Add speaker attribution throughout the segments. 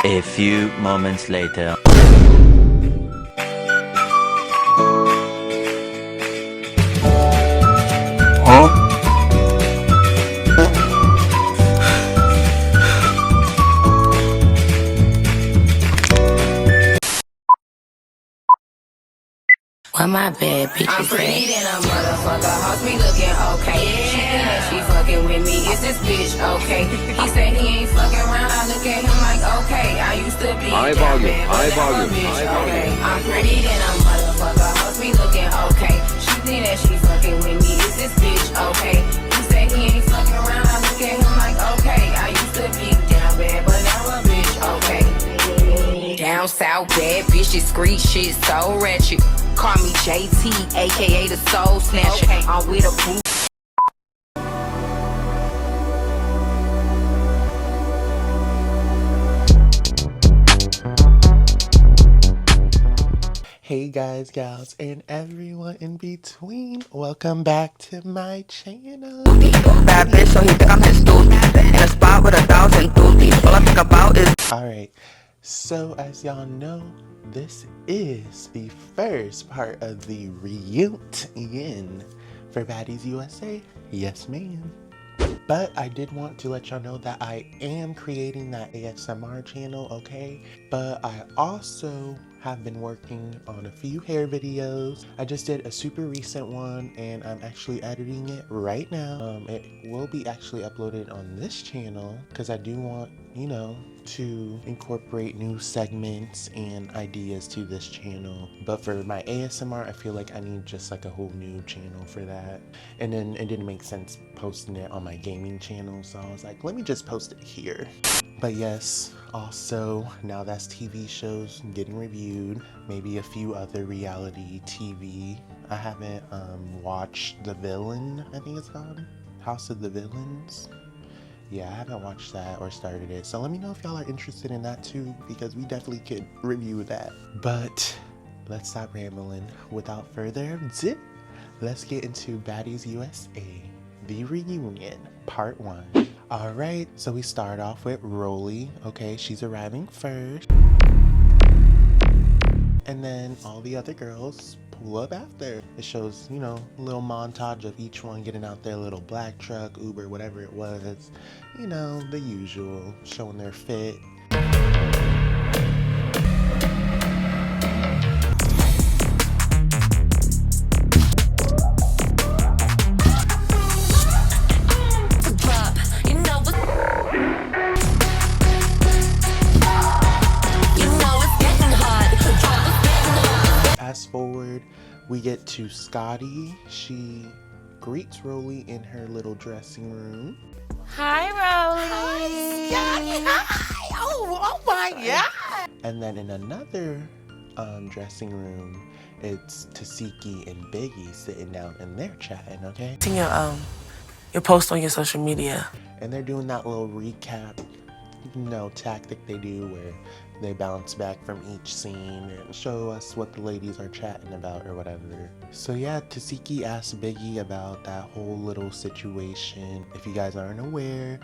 Speaker 1: A few moments later.
Speaker 2: Why my bad bitches I'm pretty than a motherfucker, hoes be looking okay. She think that she fucking with me, is this bitch okay? He say he ain't fucking around, I look at him like okay. I used to be down bad, but now a bitch okay. I'm pretty than a motherfucker, hoes be looking okay. She think that she fucking with me, is this bitch okay? He say he ain't fucking around, I look at him like okay. I used to be down bad, but now a bitch okay. Down south bad bitches, street shit so ratchet. Call me JT, aka the Soul Snatcher. Okay. I'm with a boo.
Speaker 3: Hey guys, gals, and everyone in between. Welcome back to my channel.
Speaker 4: Bad bitch, so he think I'm his dude. In a spot with 1,000 dudes. All I think about is.
Speaker 3: Alright, so as y'all know, this is the first part of the reunion for Baddies USA. Yes, ma'am. But I did want to let y'all know that I am creating that ASMR channel, okay? But I also have been working on a few hair videos. I just did a super recent one and I'm actually editing it right now. It will be actually uploaded on this channel because I do want, you know, to incorporate new segments and ideas to this channel. But for my ASMR, I feel like I need just like a whole new channel for that. And then it didn't make sense posting it on my gaming channel, so I was like, let me just post it here. But yes, also now that's TV shows getting reviewed, maybe a few other reality TV. I haven't watched The Villain, I think it's called, House of the Villains. Yeah, I haven't watched that or started it, so let me know if y'all are interested in that too, because we definitely could review that. But let's stop rambling. Without further ado, let's get into Baddies USA, the reunion, part 1. All right, so we start off with Rollie. Okay, she's arriving first. And then all the other girls pull up after. It shows, you know, a little montage of each one getting out their little black truck, Uber, whatever it was. You know, the usual, showing their fit. Fast forward, we get to Scotty. She greets Rollie in her little dressing room.
Speaker 2: Hi, Rollie.
Speaker 4: Hi. Oh my God.
Speaker 3: And then in another dressing room, it's Tasiki and Biggie sitting down and they're chatting, okay?
Speaker 4: Seen your post on your social media.
Speaker 3: And they're doing that little recap, you know, tactic they do where they bounce back from each scene and show us what the ladies are chatting about or whatever. So yeah, Tasiki asked Biggie about that whole little situation. If you guys aren't aware,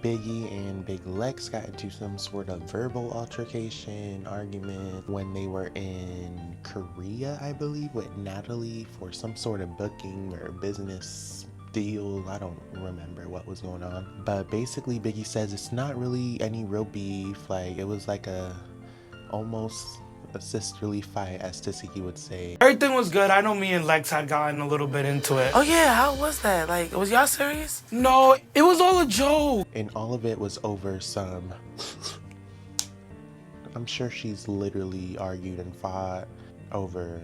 Speaker 3: Biggie and Big Lex got into some sort of verbal altercation, argument when they were in Korea, I believe, with Natalie for some sort of booking or business deal. I don't remember what was going on, but basically Biggie says it's not really any real beef. Like, it was like almost a sisterly fight, as Tasiki would say.
Speaker 5: Everything was good. I know me and Lex had gotten a little bit into it.
Speaker 4: Oh yeah, how was that? Like, was y'all serious?
Speaker 5: No, it was all a joke.
Speaker 3: And all of it was over some I'm sure she's literally argued and fought over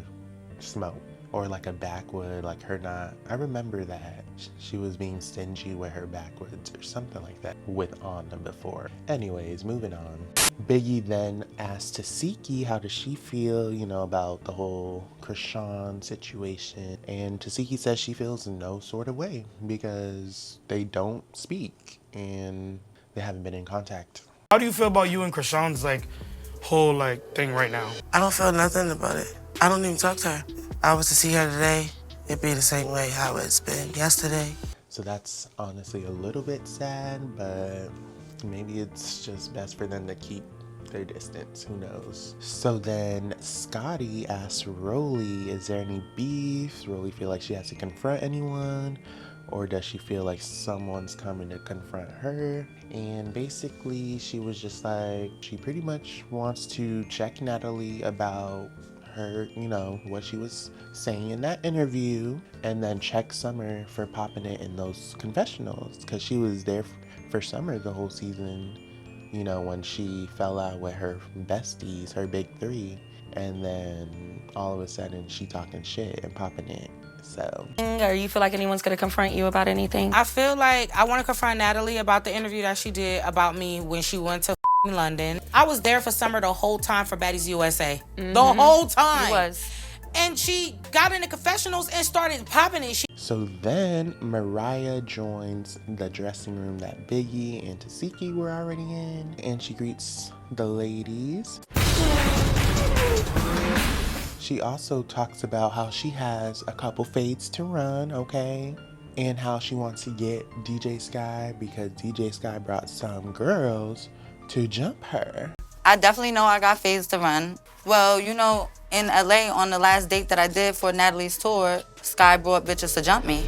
Speaker 3: smoke. Or like a backwood, like her not, I remember that she was being stingy with her backwoods or something like that with Anna before. Anyways, moving on. Biggie then asked Tasiki how does she feel, you know, about the whole Krishan situation. And Tasiki says she feels no sort of way because they don't speak and they haven't been in contact.
Speaker 5: How do you feel about you and Krishan's like whole like thing right now?
Speaker 4: I don't feel nothing about it. I don't even talk to her. I was to see her today, it'd be the same way how it's been yesterday.
Speaker 3: So that's honestly a little bit sad, but maybe it's just best for them to keep their distance, who knows. So then Scotty asks Rollie, is there any beef? Does Rollie feel like she has to confront anyone? Or does she feel like someone's coming to confront her? And basically she was just like, she pretty much wants to check Natalie about her, you know, what she was saying in that interview, and then check Summer for popping it in those confessionals, because she was there for Summer the whole season, you know, when she fell out with her besties, her big three, and then all of a sudden she talking shit and popping it. So,
Speaker 6: or you feel like anyone's gonna confront you about anything?
Speaker 7: I feel like I want to confront Natalie about the interview that she did about me when she went to London. I was there for Summer the whole time for Baddies USA. The whole time.
Speaker 6: You was.
Speaker 7: And she got in the confessionals and started popping it.
Speaker 3: So then Mariah joins the dressing room that Biggie and Tasiki were already in, and she greets the ladies. She also talks about how she has a couple fades to run, okay? And how she wants to get DJ Sky because DJ Sky brought some girls to jump her.
Speaker 8: I definitely know I got fades to run. Well, you know, in LA on the last date that I did for Natalie's tour, Sky brought bitches to jump me.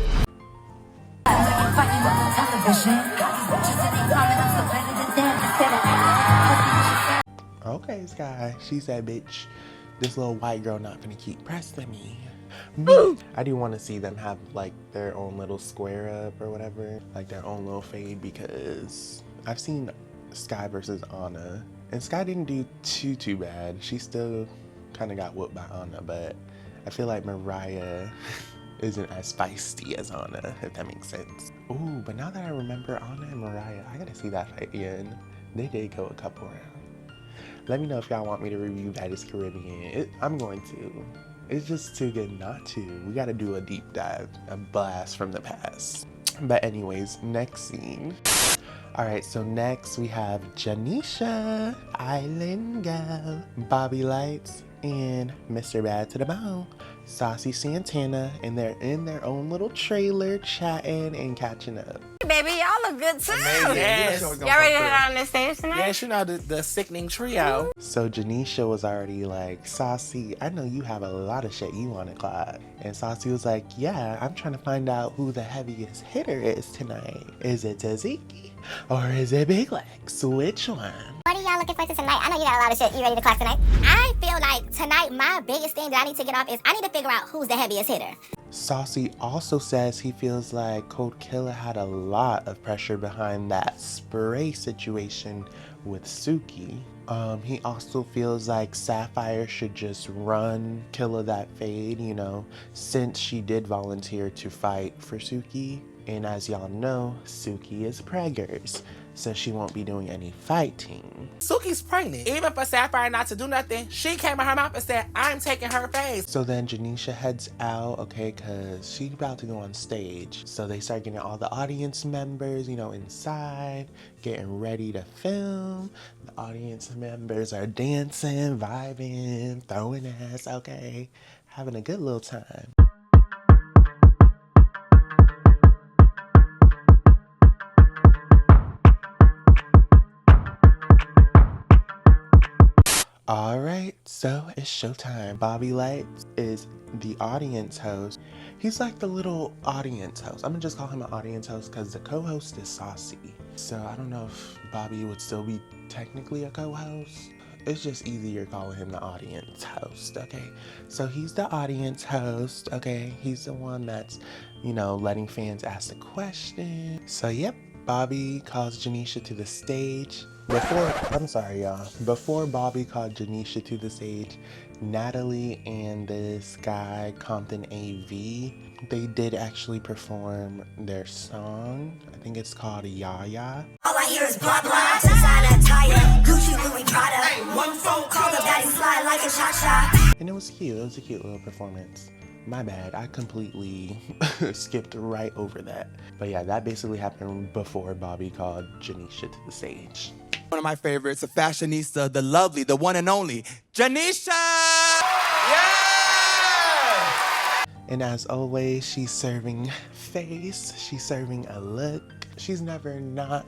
Speaker 3: Okay, Sky, she said, bitch, this little white girl not gonna keep pressing me. I do want to see them have like their own little square up or whatever, like their own little fade, because I've seen Sky versus Anna, and Sky didn't do too bad. She still kind of got whooped by Anna, but I feel like Mariah isn't as feisty as Anna, if that makes sense. Ooh, but now that I remember Anna and Mariah, I gotta see that fight again. They did go a couple rounds. Let me know if y'all want me to review Baddies Caribbean. I'm going to. It's just too good not to. We gotta do a deep dive, a blast from the past. But anyways, next scene. Alright, so next we have Janisha, Island Gal, Bobby Lights, and Mr. Bad to the Bone, Saucy Santana, and they're in their own little trailer chatting and catching up.
Speaker 6: Baby, y'all look good too.
Speaker 9: Yes.
Speaker 6: Y'all ready to head on this stage tonight?
Speaker 9: Yes, you know, the sickening trio.
Speaker 3: So Janisha was already like, Saucy, I know you have a lot of shit you want to clock. And Saucy was like, yeah, I'm trying to find out who the heaviest hitter is tonight. Is it Taziki or is it Big Legs? Which one?
Speaker 10: What are y'all looking for tonight? I know you got a lot of shit you ready to clock tonight. I feel like tonight my biggest thing that I need to get off is I need to figure out who's the heaviest hitter.
Speaker 3: Saucy also says he feels like Code Killer had a lot of pressure behind that spray situation with Suki. He also feels like Sapphire should just run Killer that fade, you know, since she did volunteer to fight for Suki. And as y'all know, Suki is preggers, so she won't be doing any fighting.
Speaker 9: Suki's pregnant. Even for Sapphire not to do nothing, she came in her mouth and said, I'm taking her face.
Speaker 3: So then Janisha heads out, okay, because she's about to go on stage. So they start getting all the audience members, you know, inside, getting ready to film. The audience members are dancing, vibing, throwing ass, okay, having a good little time. Alright, so it's showtime. Bobby Lights is the audience host. He's like the little audience host. I'm gonna just call him an audience host because the co-host is Saucy. So I don't know if Bobby would still be technically a co-host. It's just easier calling him the audience host, okay? So he's the audience host, okay? He's the one that's, you know, letting fans ask the question. So yep, Bobby calls Janisha to the stage. Before Bobby called Janisha to the stage, Natalie and this guy, Compton AV, they did actually perform their song. I think it's called Yaya.
Speaker 10: All I hear is blah blah, designer attire, Gucci, Louis, Prada. One phone call, the daddy slide like a cha-cha.
Speaker 3: And it was cute. It was a cute little performance. My bad, I completely skipped right over that. But yeah, that basically happened before Bobby called Janisha to the stage.
Speaker 11: One of my favorites, a fashionista, the lovely, the one and only, Janisha! Yeah!
Speaker 3: And as always, she's serving face, she's serving a look. she's never not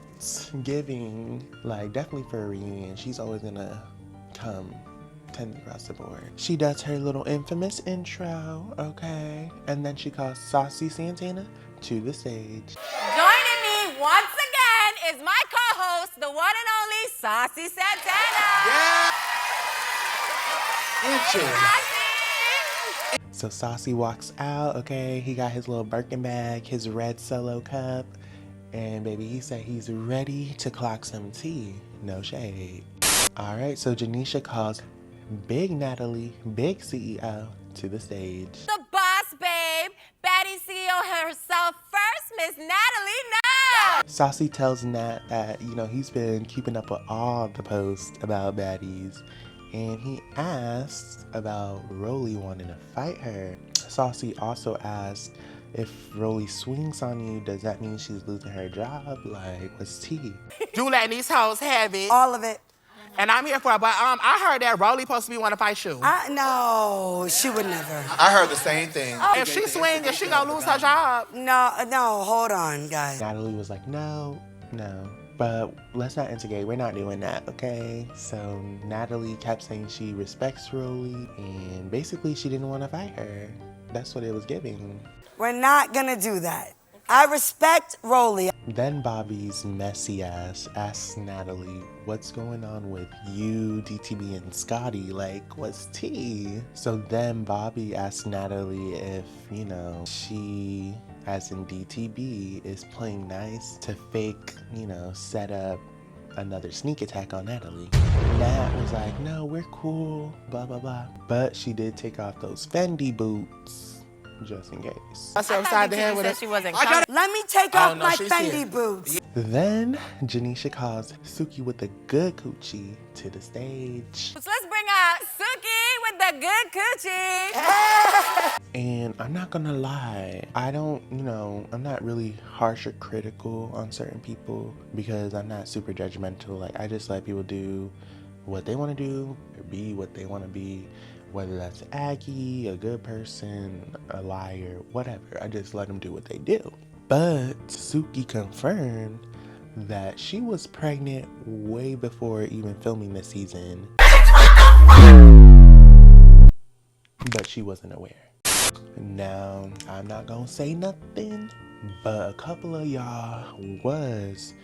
Speaker 3: giving, like, definitely for a reunion. She's always gonna come 10 across the board. She does her little infamous intro, okay? And then she calls Saucy Santana to the stage.
Speaker 6: Joining me once again is my co-host, the one and only Saucy Santana.
Speaker 3: So Saucy walks out, okay? He got his little Birkin bag, his red Solo cup, and baby, he said he's ready to clock some tea. No shade. All right, so Janisha calls Big Natalie, Big CEO, to the stage.
Speaker 6: The boss babe, Baddies CEO herself first, Miss Natalie, no!
Speaker 3: Saucy tells Nat that, you know, he's been keeping up with all the posts about Baddies, and he asks about Rollie wanting to fight her. Saucy also asks, if Rollie swings on you, does that mean she's losing her job? Like, what's tea?
Speaker 9: You letting these hoes have it.
Speaker 12: All of it.
Speaker 9: And I'm here for it. But I heard that Rollie supposed to be want to fight you.
Speaker 12: No, she would never.
Speaker 11: I heard the same thing.
Speaker 9: If she swings, she gonna lose her job.
Speaker 12: No, hold on, guys.
Speaker 3: Natalie was like, no. But let's not instigate. We're not doing that, okay? So Natalie kept saying she respects Rollie, and basically she didn't want to fight her. That's what it was giving.
Speaker 12: We're not gonna do that. I respect Rollie.
Speaker 3: Then Bobby's messy ass asks Natalie, what's going on with you, DTB, and Scotty? Like, what's tea? So then Bobby asks Natalie if, you know, she, as in DTB, is playing nice to fake, you know, set up another sneak attack on Natalie. Nat was like, no, we're cool, blah, blah, blah. But she did take off those Fendi boots, just in case.
Speaker 9: I said upside the head with it.
Speaker 6: She wasn't coming.
Speaker 12: Let me take off my Fendi boots.
Speaker 3: Then Janisha calls Suki with the good coochie to the stage.
Speaker 6: So let's bring out Suki with the good coochie.
Speaker 3: And I'm not gonna lie, I don't, you know, I'm not really harsh or critical on certain people because I'm not super judgmental. Like, I just let people do what they want to do or be what they want to be, whether that's Aggie, a good person, a liar, whatever. I just let them do what they do. But Suki confirmed that she was pregnant way before even filming this season, but she wasn't aware. Now, I'm not gonna say nothing, but a couple of y'all was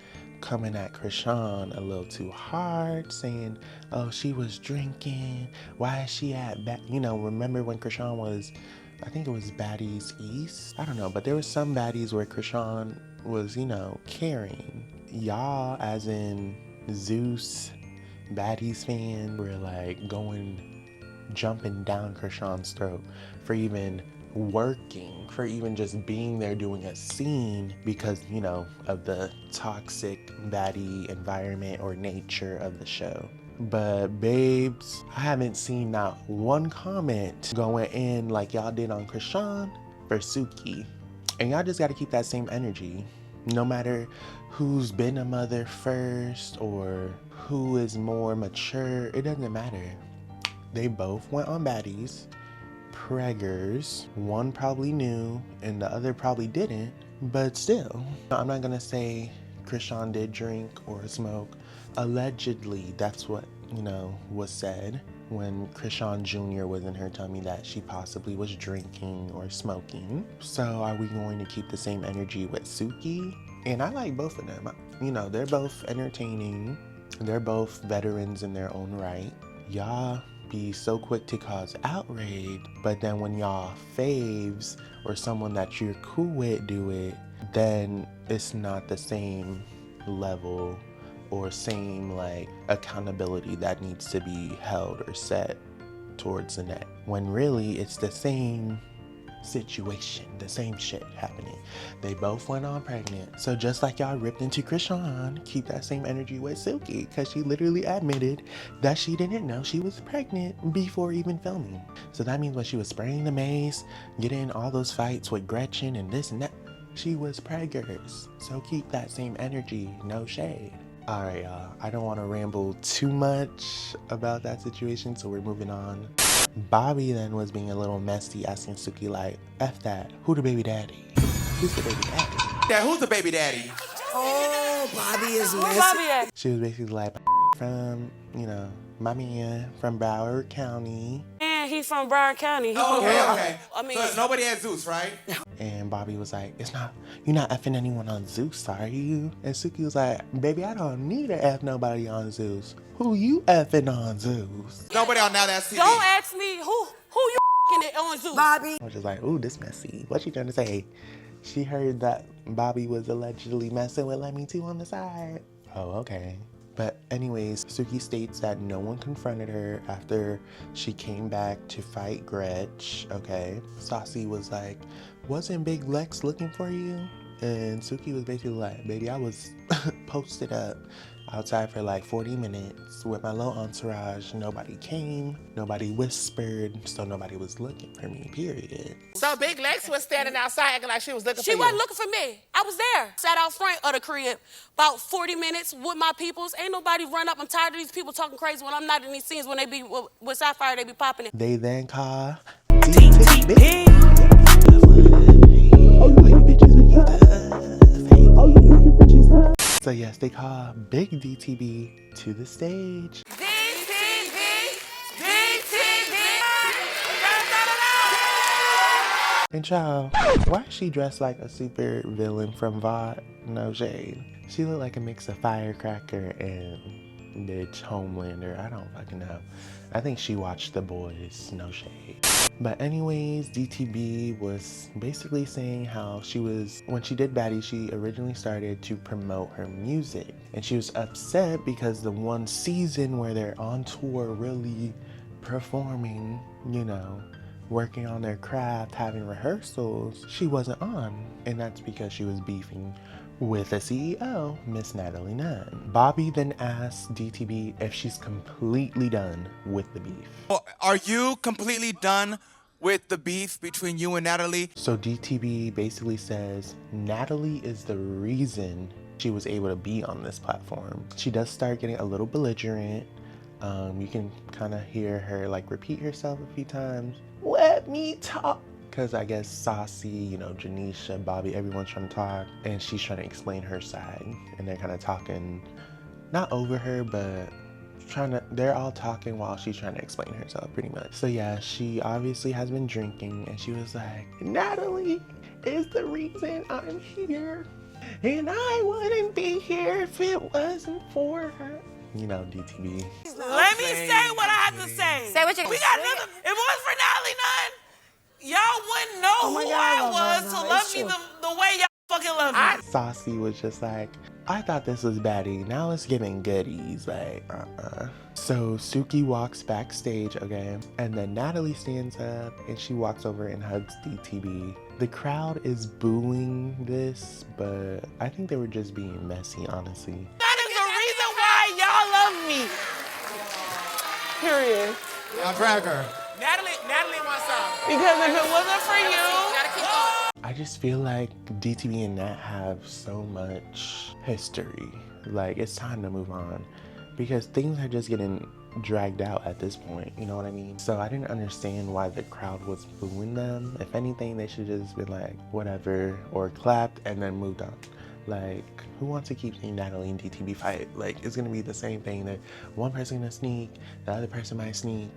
Speaker 3: coming at Krishan a little too hard, saying, oh, she was drinking, why is she at you know, remember when Krishan was, I think it was Baddies East? I don't know, but there was some Baddies where Krishan was, you know, carrying. Y'all, as in Zeus, Baddies fan, were like jumping down Krishan's throat for even working, for even just being there doing a scene because, you know, of the toxic baddie environment or nature of the show. But babes, I haven't seen not one comment going in like y'all did on Krishan for Suki. And y'all just gotta keep that same energy. No matter who's been a mother first or who is more mature, it doesn't matter. They both went on Baddies, preggers. One probably knew and the other probably didn't, but still. I'm not gonna say Krishan did drink or smoke. Allegedly, that's what, you know, was said when Krishan Jr. was in her tummy, that she possibly was drinking or smoking. So are we going to keep the same energy with Suki? And I like both of them. You know, they're both entertaining. They're both veterans in their own right. Y'all be so quick to cause outrage, but then when y'all faves or someone that you're cool with do it, then it's not the same level or same like accountability that needs to be held or set towards the net, when really it's the same situation, the same shit happening. They both went on pregnant. So just like y'all ripped into Krishan, keep that same energy with Silky, because she literally admitted that she didn't know she was pregnant before even filming. So that means when she was spraying the mace, getting in all those fights with Gretchen and this and that, she was preggers. So keep that same energy, no shade. All right, y'all, I don't want to ramble too much about that situation, so we're moving on. Bobby then was being a little messy, asking Suki like, F that, who the baby daddy? Who's the baby daddy?
Speaker 11: Yeah, who's the baby daddy?
Speaker 12: Oh, Bobby is
Speaker 6: Where
Speaker 12: messy.
Speaker 6: Bobby at?
Speaker 3: She was basically like, from, you know, my man from Broward County.
Speaker 6: And he's from Broward County.
Speaker 11: Oh, okay.
Speaker 6: I mean,
Speaker 11: So nobody had Zeus, right?
Speaker 3: And Bobby was like, you're not effing anyone on Zeus, are you? And Suki was like, baby, I don't need to F nobody on Zeus. Who you effing on Zeus?
Speaker 11: Nobody on Now That's TV.
Speaker 6: don't ask me who you it on Zeus.
Speaker 12: Bobby.
Speaker 3: I was just like, ooh, this messy. What she trying to say? She heard that Bobby was allegedly messing with Lemmy too on the side. Oh, okay. But anyways, Suki states that no one confronted her after she came back to fight Gretch, okay? Saucy was like, wasn't Big Lex looking for you? And Suki was basically like, baby, I was posted up outside for like 40 minutes with my little entourage. Nobody came, nobody whispered, so nobody was looking for me, period.
Speaker 9: So Big Lex was standing outside acting like she was looking for you.
Speaker 6: She wasn't looking for me. I was there. Sat out front of the crib about 40 minutes with my peoples. Ain't nobody run up. I'm tired of these people talking crazy when I'm not in these scenes. When they be with Sapphire, they be popping it.
Speaker 3: They then call DTB. So yes, they call Big DTB to the stage. And child, why is she dressed like a super villain from VOD? No shade. She looked like a mix of Firecracker and bitch Homelander. I don't fucking know. I think she watched The Boys. No shade. But anyways, DTB was basically saying how she was, when she did Baddies, she originally started to promote her music. And she was upset because the one season where they're on tour really performing, you know, working on their craft, having rehearsals, she wasn't on. And that's because she was beefing with the CEO, Miss Natalie Nunn. Bobby then asked DTB if she's completely done with the beef.
Speaker 11: Are you completely done with the beef between you and Natalie?
Speaker 3: So DTB basically says Natalie is the reason she was able to be on this platform. She does start getting a little belligerent. You can kind of hear her like repeat herself a few times. Let me talk. Because I guess Saucy, you know, Janisha, Bobby, everyone's trying to talk. And she's trying to explain her side. And they're kind of talking, not over her, but they're all talking while she's trying to explain herself pretty much. So yeah, she obviously has been drinking. And she was like, Natalie is the reason I'm here. And I wouldn't be here if it wasn't for her. You know, DTB.
Speaker 6: Let me say what I have to say.
Speaker 8: Say what you.
Speaker 6: We got another. If it was for Natalie Nunn, y'all wouldn't know who I was to love me the way y'all fucking love me.
Speaker 3: Saucy was just like, I thought this was Baddie. Now it's giving goodies. Like, So Suki walks backstage, okay? And then Natalie stands up and she walks over and hugs DTB. The crowd is booing this, but I think they were just being messy, honestly.
Speaker 6: That is the reason why y'all love me. Period.
Speaker 11: Now drag her.
Speaker 9: Natalie wants some.
Speaker 6: Because if it wasn't for you,
Speaker 3: I just feel like DTB and Nat have so much history. Like, it's time to move on. Because things are just getting dragged out at this point, you know what I mean? So I didn't understand why the crowd was booing them. If anything, they should just been like, whatever, or clapped and then moved on. Like, who wants to keep seeing Natalie and DTB fight? Like, it's gonna be the same thing that one person gonna sneak, the other person might sneak,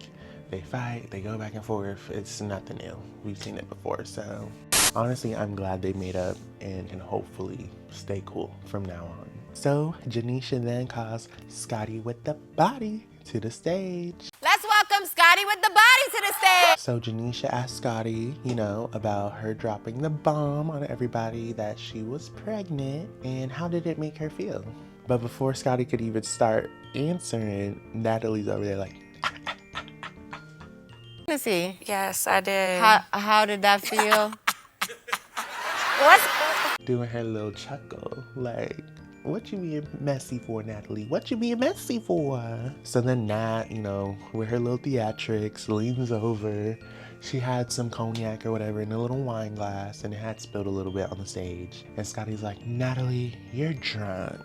Speaker 3: they fight, they go back and forth. It's nothing new. We've seen it before, so. Honestly, I'm glad they made up and can hopefully stay cool from now on. So, Janisha then calls Scotty with the body to the stage.
Speaker 6: let's welcome Scotty with the body to the stage.
Speaker 3: So Janisha asked Scotty, you know, about her dropping the bomb on everybody that she was pregnant and how did it make her feel? But before Scotty could even start answering, Natalie's over there like,
Speaker 8: Missy,
Speaker 6: Yes, I did.
Speaker 8: how did that feel?
Speaker 3: doing her little chuckle, like, what you being messy for, Natalie? What you being messy for? So then Nat, you know, with her little theatrics, leans over. She had some cognac or whatever in a little wine glass and it had spilled a little bit on the stage. And Scotty's like, Natalie, you're drunk.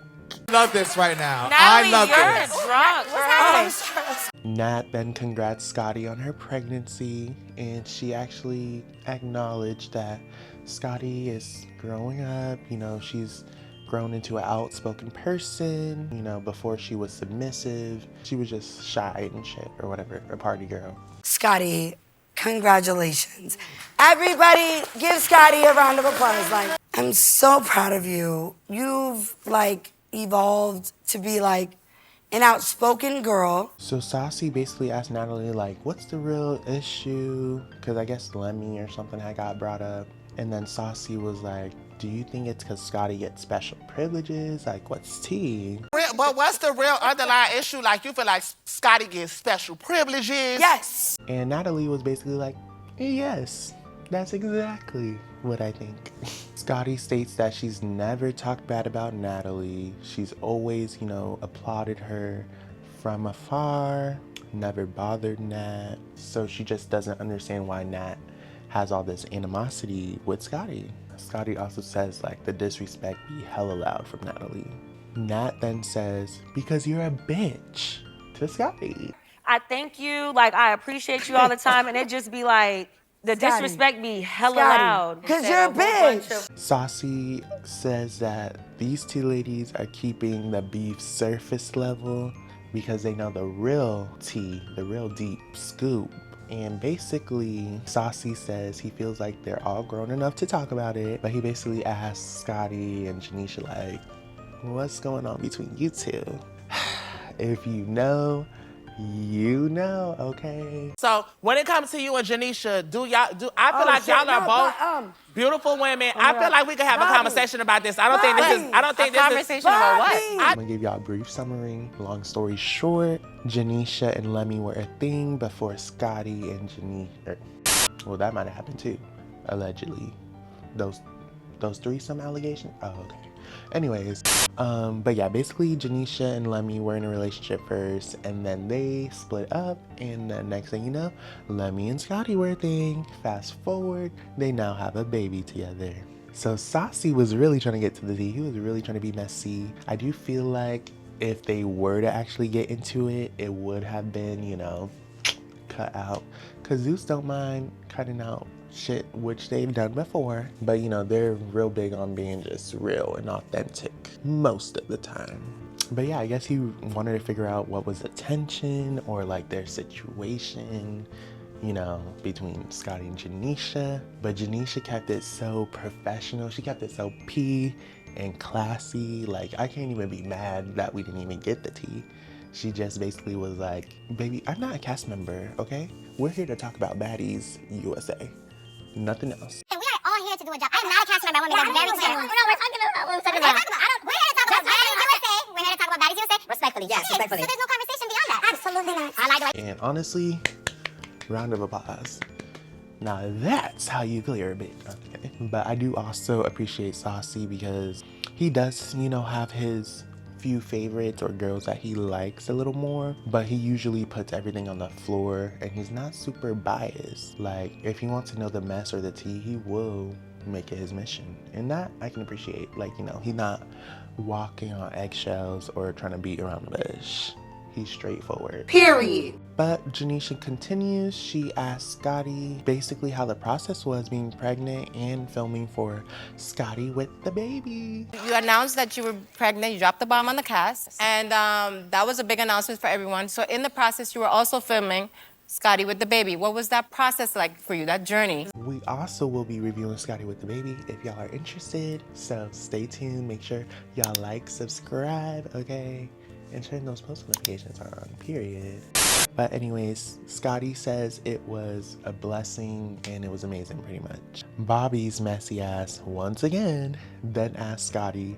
Speaker 11: Love this right now.
Speaker 6: Natalie,
Speaker 11: I love
Speaker 6: you're
Speaker 11: this.
Speaker 6: drunk. What's happening?
Speaker 3: Nat then congrats Scotty on her pregnancy and she actually acknowledged that Scotty is growing up, you know, she's grown into an outspoken person. You know, before she was submissive, she was just shy and shit or whatever, a party girl.
Speaker 12: Scotty, congratulations. Everybody give Scotty a round of applause. Like, I'm so proud of you. You've like evolved to be like an outspoken girl.
Speaker 3: So Saucy basically asked Natalie, like, what's the real issue? Because I guess Lemmy or something had got brought up. And then Saucy was like, do you think it's because Scotty gets special privileges? Like, what's tea?
Speaker 9: But what's the real underlying issue? Like, you feel like Scotty gets special privileges?
Speaker 12: Yes.
Speaker 3: And Natalie was basically like, yes, that's exactly what I think. Scotty states that she's never talked bad about Natalie. She's always, you know, applauded her from afar, never bothered Nat. So she just doesn't understand why Nat has all this animosity with Scotty. Scotty also says like the disrespect be hella loud from Natalie. Nat then says, because you're a bitch, to Scotty.
Speaker 13: I thank you, like I appreciate you all the time, and it just be like, the
Speaker 12: Scotty.
Speaker 13: disrespect be hella
Speaker 12: Scotty,
Speaker 13: loud.
Speaker 12: because you're a bitch.
Speaker 3: Saucy says that these two ladies are keeping the beef surface level because they know the real tea, the real deep scoop. And basically, Saucy says he feels like they're all grown enough to talk about it, but he basically asks Scotty and Janisha, like, what's going on between you two? If you know, okay?
Speaker 9: So when it comes to you and Janisha, I feel like y'all are both beautiful women. I feel like we could have a conversation about this. I don't think this is
Speaker 13: Conversation about what?
Speaker 3: I'm gonna give y'all a brief summary. Long story short, Janisha and Lemmy were a thing before Scotty and Janisha. Well, that might have happened too, allegedly. Those threesome allegations? Oh, okay. Anyways, but yeah, basically Janisha and Lemmy were in a relationship first, and then they split up, and the next thing you know, Lemmy and Scotty were a thing. Fast forward, they now have a baby together. So Saucy was really trying to get to the tea. He was really trying to be messy. I do feel like if they were to actually get into it, it would have been, you know, cut out. Cause Zeus don't mind cutting out shit, which they've done before, but you know, they're real big on being just real and authentic most of the time. But yeah, I guess he wanted to figure out what was the tension or like their situation, you know, between Scotty and Janisha. But Janisha kept it so professional. She kept it so pee and classy. Like, I can't even be mad that we didn't even get the tea. She just basically was like, baby, I'm not a cast member, okay? We're here to talk about Baddies USA. Nothing else.
Speaker 10: And we are all here to do a job. I'm not a cast member. I want to make that very clear. No, we're talking about what we're talking about. We're here to talk about Baddies USA. We're here to talk about Baddies USA. Respectfully. Yes, respectfully. So there's no conversation beyond that. Absolutely not. I like the way.
Speaker 3: And honestly, round of applause. Now that's how you clear a bit. Okay. But I do also appreciate Saucy because he does, you know, have his few favorites or girls that he likes a little more, but he usually puts everything on the floor and he's not super biased. Like, if he wants to know the mess or the tea, he will make it his mission, and that I can appreciate. Like, you know, he's not walking on eggshells or trying to beat around the bush. He's straightforward.
Speaker 8: Period.
Speaker 3: But Janisha continues. She asks Scotty basically how the process was being pregnant and filming for Scotty with the baby.
Speaker 14: You announced that you were pregnant, you dropped the bomb on the cast, and that was a big announcement for everyone. So in the process, you were also filming Scotty with the baby. What was that process like for you, that journey?
Speaker 3: We also will be reviewing Scotty with the baby if y'all are interested. So stay tuned, make sure y'all like, subscribe, okay? And turn those post notifications on, period. But anyways, Scotty says it was a blessing and it was amazing, pretty much. Bobby's messy ass, once again, then asked Scotty,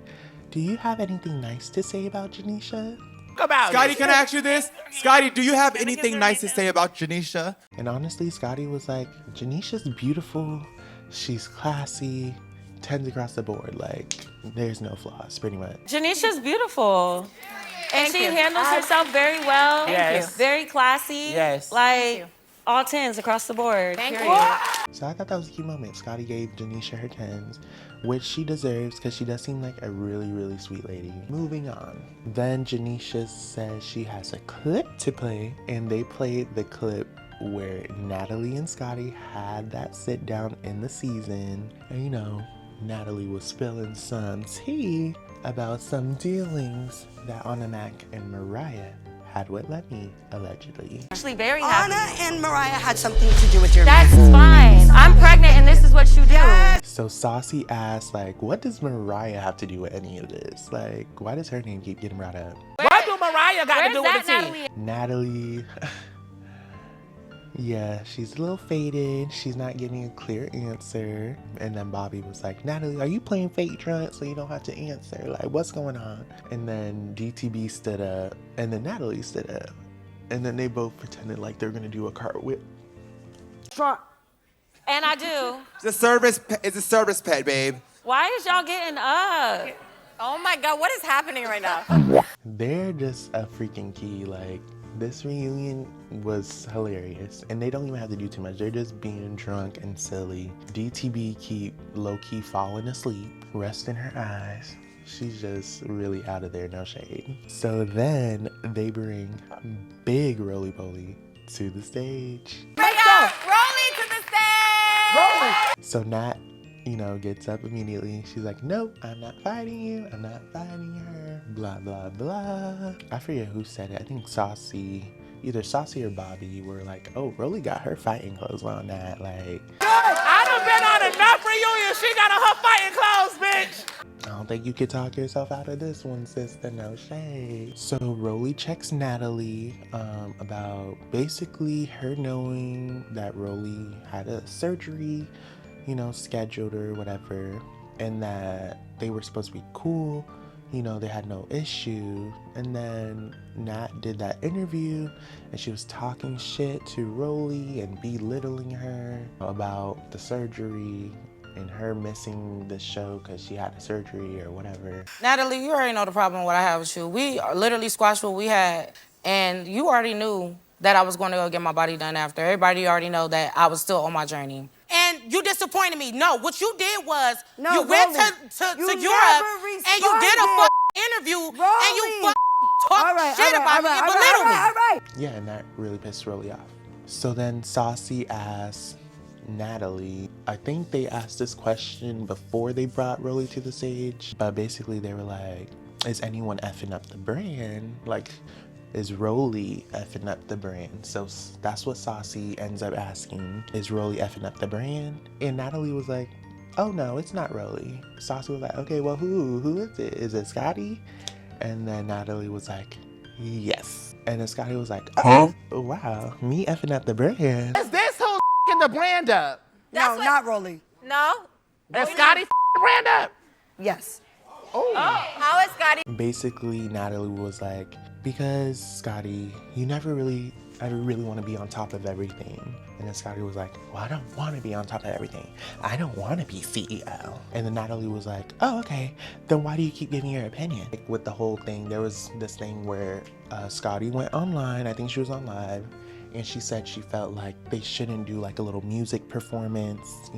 Speaker 3: do you have anything nice to say about Janisha?
Speaker 11: Scotty, can I ask you this? Scotty, do you have anything nice to say about Janisha?
Speaker 3: And honestly, Scotty was like, Janisha's beautiful, she's classy, 10s across the board, like, there's no flaws, pretty much.
Speaker 13: Janisha's beautiful. And she
Speaker 14: you.
Speaker 13: handles herself very well.
Speaker 9: Yes.
Speaker 13: Very classy.
Speaker 9: Yes.
Speaker 13: Like, all 10s across the board.
Speaker 14: Thank
Speaker 13: period.
Speaker 14: you.
Speaker 3: So I thought that was a cute moment. Scotty gave Janisha her 10s, which she deserves because she does seem like a really, really sweet lady. Moving on. Then Janisha says she has a clip to play, and they played the clip where Natalie and Scotty had that sit down in the season. And you know, Natalie was spilling some tea about some dealings that Anna Mac and Mariah had with Lemmy, allegedly.
Speaker 13: Actually very happy.
Speaker 12: Anna and Mariah had something to do with your
Speaker 13: That's fine. I'm pregnant and this is what you do.
Speaker 3: So Saucy asked, like, what does Mariah have to do with any of this? Like, why does her name keep getting brought up?
Speaker 9: What do Mariah got to do with the tea?
Speaker 3: Natalie. Yeah, she's a little faded. She's not getting a clear answer. And then Bobby was like, Natalie, are you playing fake drunk so you don't have to answer? Like, what's going on? And then DTB stood up, and then Natalie stood up. And then they both pretended like they're gonna do a cartwheel.
Speaker 13: And I do.
Speaker 11: It's a service pet, babe.
Speaker 13: Why is y'all getting up?
Speaker 14: Oh my God, what is happening right now?
Speaker 3: They're just a freaking key. Like, this reunion was hilarious, and they don't even have to do too much. They're just being drunk and silly. DTB keep low-key falling asleep, resting her eyes. She's just really out of there, no shade. So then they bring big Rollie Polly to the stage.
Speaker 14: Rollie to the stage! Rollie!
Speaker 3: So Nat, gets up immediately. She's like, nope, I'm not fighting you. I'm not fighting her. Blah, blah, blah. I forget who said it. I think either Saucy or Bobby were like, oh, Rollie got her fighting clothes on that. Like,
Speaker 9: I done been on enough reunions. She got on her fighting clothes, bitch.
Speaker 3: I don't think you could talk yourself out of this one, sister. No shade. So Rollie checks Natalie about basically her knowing that Rollie had a surgery, scheduled or whatever, and that they were supposed to be cool. They had no issue. And then Nat did that interview and she was talking shit to Rollie and belittling her about the surgery and her missing the show because she had a surgery or whatever.
Speaker 7: Natalie, you already know the problem what I have with you. We literally squashed what we had, and you already knew that I was going to go get my body done after. Everybody already know that I was still on my journey. And you disappointed me. No, what you did was you went to Europe and you did a interview and you talked shit about me and belittled me.
Speaker 3: Yeah, and that really pissed Rollie off. So then Saucy asked Natalie, I think they asked this question before they brought Rollie to the stage, but basically they were like, is anyone effing up the brand? Like, is Rollie effing up the brand? So that's what Saucy ends up asking. Is Rollie effing up the brand? And Natalie was like, oh no, it's not Rollie. Saucy was like, okay, well who is it? Is it Scotty? And then Natalie was like, yes. And then Scotty was like, oh, wow, me effing up the brand.
Speaker 9: Is this who's f***ing the brand up?
Speaker 12: No, not Rollie.
Speaker 14: No?
Speaker 9: Is Scotty f***ing the brand up?
Speaker 12: Yes.
Speaker 14: Oh. How is Scotty?
Speaker 3: Basically, Natalie was like, because Scotty, you never really want to be on top of everything. And then Scotty was like, well, I don't want to be on top of everything. I don't want to be CEO. And then Natalie was like, oh, okay. Then why do you keep giving your opinion? Like, with the whole thing, there was this thing where Scotty went online. I think she was on live. And she said she felt like they shouldn't do like a little music performance,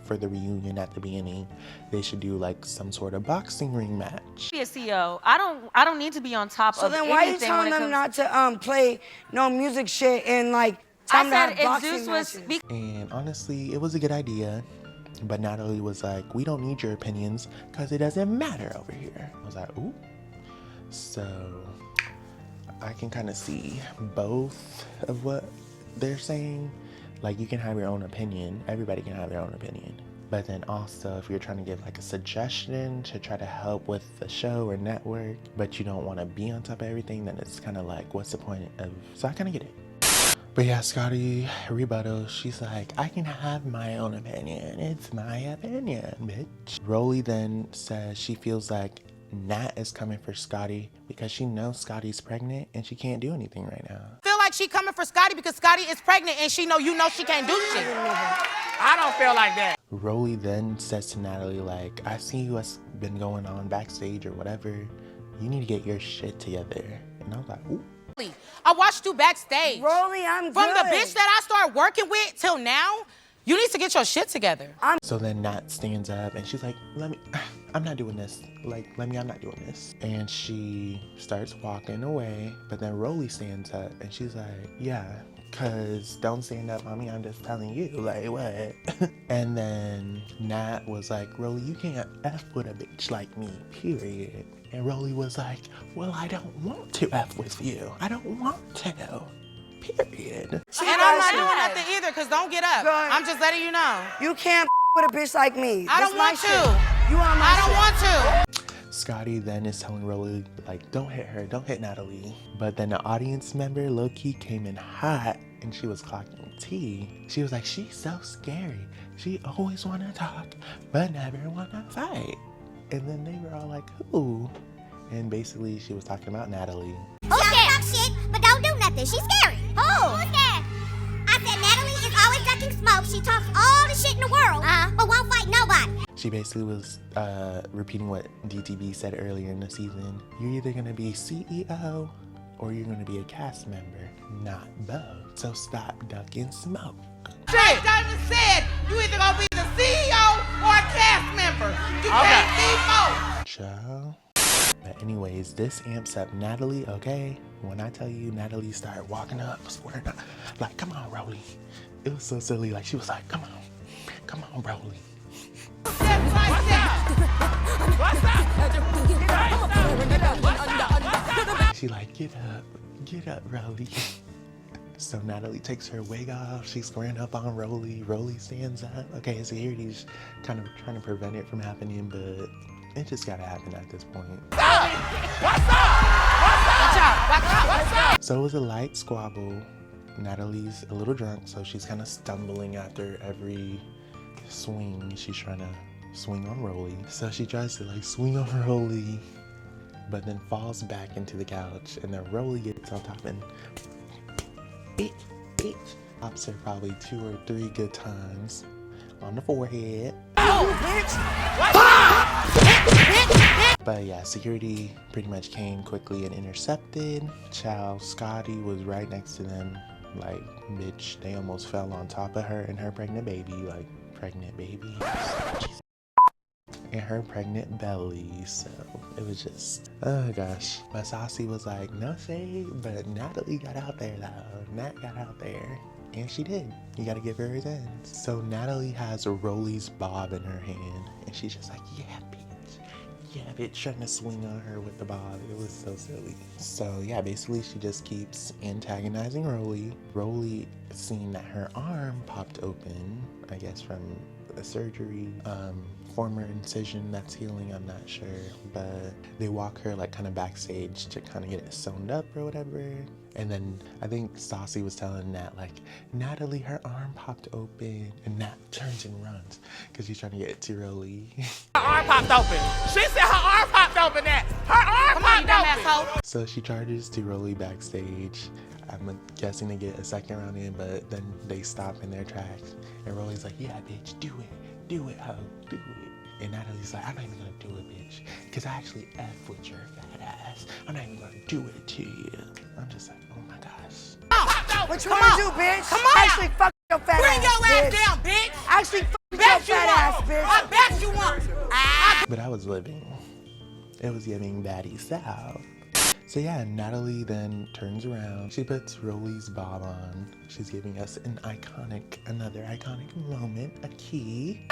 Speaker 3: for the reunion at the beginning. They should do like some sort of boxing ring match.
Speaker 13: Be a CEO. I don't need to be on top of anything.
Speaker 12: So then why are you telling them not to play no music shit and like tell them to have boxing matches?
Speaker 3: And honestly, it was a good idea. But Natalie was like, we don't need your opinions because it doesn't matter over here. I was like, ooh. So I can kind of see both of what they're saying. Like, you can have your own opinion. Everybody can have their own opinion. But then also, if you're trying to give like a suggestion to try to help with the show or network, but you don't want to be on top of everything, then it's kind of like, what's the point of... So I kind of get it. But yeah, Scotty rebuttal, she's like, I can have my own opinion. It's my opinion, bitch. Rollie then says she feels like Nat is coming for Scotty because she knows Scotty's pregnant and she can't do anything right now.
Speaker 7: Feel like she coming for Scotty because Scotty is pregnant and she know she can't do shit.
Speaker 9: I don't feel like that.
Speaker 3: Rollie then says to Natalie, like, I see what's been going on backstage or whatever. You need to get your shit together. And I was like, ooh.
Speaker 7: I watched you backstage.
Speaker 12: Rollie, I'm
Speaker 7: From
Speaker 12: good.
Speaker 7: the bitch that I started working with till now, you need to get your shit together.
Speaker 3: So then Nat stands up and she's like, I'm not doing this. Like, I'm not doing this. And she starts walking away, but then Rollie stands up and she's like, yeah, Cause don't stand up on me, I'm just telling you, like what? And then Nat was like, Rollie, you can't F with a bitch like me, period. And Rollie was like, well, I don't want to F with you. I don't want to, period.
Speaker 7: And I'm not doing nothing either, cause don't get up. I'm just letting you know.
Speaker 12: You can't with a bitch like me.
Speaker 7: I don't want to.
Speaker 12: You on my
Speaker 7: I don't want to.
Speaker 3: Scotty then is telling Rollie, like, don't hit her, don't hit Natalie. But then the audience member, low-key, came in hot and she was clocking tea. She was like, she's so scary. She always wanna talk, but never wanna fight. And then they were all like, who? And basically she was talking about Natalie.
Speaker 10: She'll talk shit, but don't do nothing. She's scary. Who's scared? I said Natalie is always ducking smoke. She talks all the shit in the world, but won't fight nobody.
Speaker 3: She basically was repeating what DTB said earlier in the season. You're either gonna be CEO or you're gonna be a cast member, not both. So stop ducking smoke.
Speaker 9: Shit, Diamond said you either gonna be the CEO or a cast member. You can't be both.
Speaker 3: Ciao. But anyways, this amps up Natalie, okay? When I tell you Natalie started walking up, swearing up, like, come on, Rollie. It was so silly, like she was like, come on, Rollie. She like, get up, Rollie. So Natalie takes her wig off. She's squaring up on Rollie. Rollie stands up. Okay, security's kind of trying to prevent it from happening, but it just gotta happen at this point. So it was a light squabble. Natalie's a little drunk, so she's kind of stumbling after every swing. She's trying to swing on Rollie. So she tries to like swing on Rollie, but then falls back into the couch, and then Rollie gets on top and pops her probably 2 or 3 good times on the forehead. But yeah, security pretty much came quickly and intercepted. Child, Scotty was right next to them. Like, bitch, they almost fell on top of her and her pregnant baby. Like, pregnant baby. And her pregnant belly, so it was just, oh gosh. But Saucy was like, no shade, but Natalie got out there though. Nat got out there, and she did. You gotta give her his ends. So Natalie has Rollie's bob in her hand, and she's just like, yeah, bitch, trying to swing on her with the bob. It was so silly. So yeah, basically she just keeps antagonizing Rollie. Rollie, seeing that her arm popped open, I guess from a surgery, former incision that's healing, I'm not sure, but they walk her like kind of backstage to kind of get it sewn up or whatever. And then I think Saucy was telling Nat, like, Natalie, her arm popped open, and Nat turns and runs because she's trying to get it to Rollie.
Speaker 9: Her arm popped open. She said her arm popped open, Nat. Her arm popped open.
Speaker 3: So she charges to Rollie backstage. I'm guessing to get a second round in, but then they stop in their tracks. And Rollie's like, yeah, bitch, do it, ho, do it. And Natalie's like, I'm not even gonna do it, bitch, because I actually F with your fat ass. I'm not even gonna do it to you. I'm just like, oh my gosh.
Speaker 12: What you wanna do, bitch?
Speaker 7: Come on.
Speaker 12: Actually, fuck your fat
Speaker 7: Bring
Speaker 12: ass,
Speaker 7: your ass
Speaker 12: bitch.
Speaker 7: down, bitch.
Speaker 12: Actually, fuck your fat ass, bitch.
Speaker 7: I bet you want.
Speaker 3: But I was living. It was giving Baddies style. So yeah, Natalie then turns around. She puts Rollie's bob on. She's giving us another iconic moment, a key.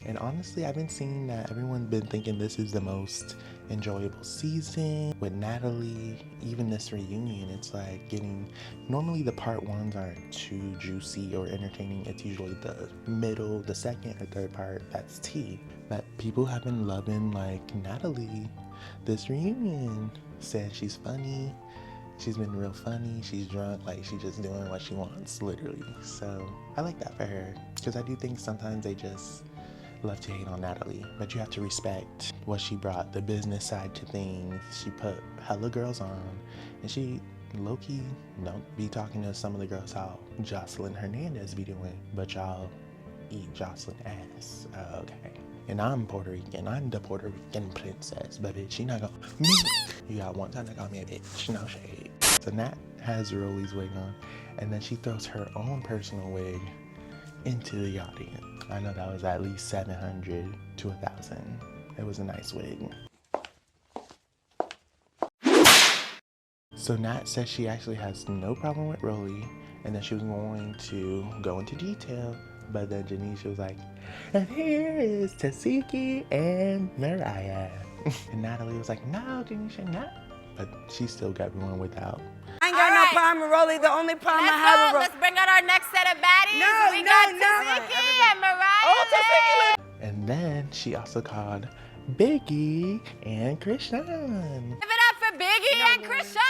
Speaker 3: And honestly, I've been seeing that everyone's been thinking this is the most enjoyable season with Natalie. Even this reunion, it's like normally the part 1s aren't too juicy or entertaining. It's usually the middle, the second or third part, that's tea. But people have been loving like Natalie this reunion. Said she's funny. She's been real funny. She's drunk, like she's just doing what she wants, literally. So I like that for her, because I do think sometimes they just love to hate on Natalie, but you have to respect what she brought, the business side to things. She put hella girls on, and she low-key don't be talking to some of the girls how Jocelyn Hernandez be doing, but y'all eat Jocelyn ass. Okay. And I'm Puerto Rican. I'm the Puerto Rican princess, but bitch, she not gonna me. You got one time to call me a bitch, no shade. So Nat has Rollie's wig on, and then she throws her own personal wig into the audience. I know that was at least 700 to 1,000. It was a nice wig. So Nat says she actually has no problem with Rollie, and then she was going to go into detail, but then Janisha was like, and here is Tasiki and Mariah. And Natalie was like, no, Janisha, no. But she still got going without.
Speaker 12: I ain't got no problem with Rollie. The only problem I have with
Speaker 14: Let's bring out our next set of baddies.
Speaker 12: No,
Speaker 14: we
Speaker 12: no,
Speaker 14: got
Speaker 12: no.
Speaker 14: Tasiki and Mariah.
Speaker 3: And then she also called Biggie and Krishan.
Speaker 14: Give it up for Biggie and Krishan.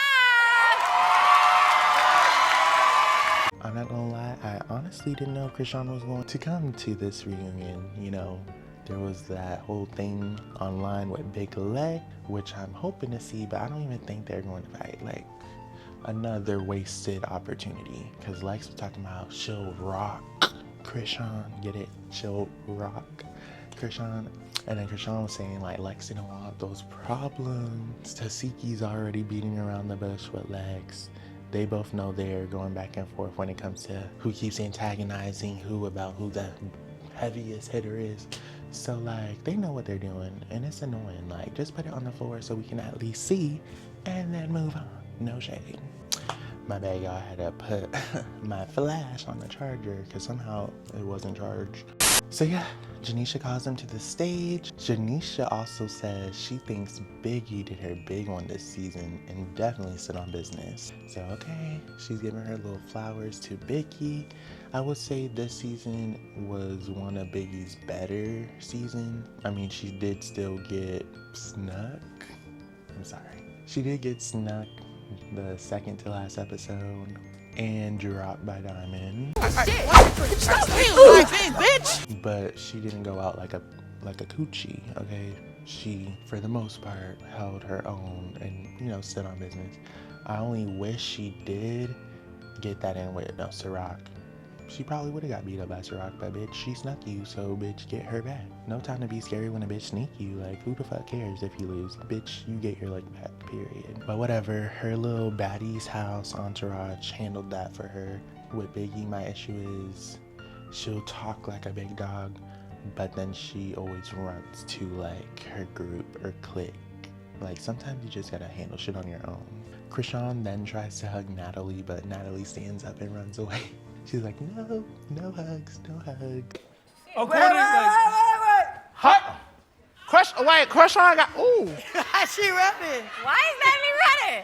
Speaker 3: I'm not gonna lie, I honestly didn't know Krishan was going to come to this reunion. You know, there was that whole thing online with Big Leg, which I'm hoping to see, but I don't even think they're going to fight. Like, another wasted opportunity. Because Lex was talking about she'll rock Krishan, get it? She'll rock Krishan. And then Krishan was saying like Lex didn't want those problems. Tasiki's already beating around the bush with Lex. They both know they're going back and forth when it comes to who keeps antagonizing who about who the heaviest hitter is. So like they know what they're doing and it's annoying. Like just put it on the floor so we can at least see and then move on. No shade. My bad, y'all, I had to put my flash on the charger because somehow it wasn't charged. So yeah, Janisha calls him to the stage. Janisha also says she thinks Biggie did her big one this season and definitely stood on business. So okay, she's giving her little flowers to Biggie. I would say this season was one of Biggie's better season. I mean, she did still get snuck. I'm sorry. She did get snuck the second to last episode and dropped by Diamond.
Speaker 9: Stop being like me, bitch!
Speaker 3: But she didn't go out like a coochie, okay? She, for the most part, held her own and, you know, stood on business. I only wish she did get that in with Ciroc. She probably would have got beat up by Ciroc, but bitch, she snuck you, so bitch, get her back. No time to be scary when a bitch sneak you. Like, who the fuck cares if you lose? Bitch, you get your lick back, period. But whatever, her little Baddies house entourage handled that for her. With Biggie, my issue is she'll talk like a big dog, but then she always runs to like her group or clique. Like sometimes you just gotta handle shit on your own. Krishan then tries to hug Natalie, but Natalie stands up and runs away. She's like, no, no hugs, no hugs.
Speaker 12: Wait.
Speaker 9: Krishan got, ooh.
Speaker 12: She running.
Speaker 14: Why is that me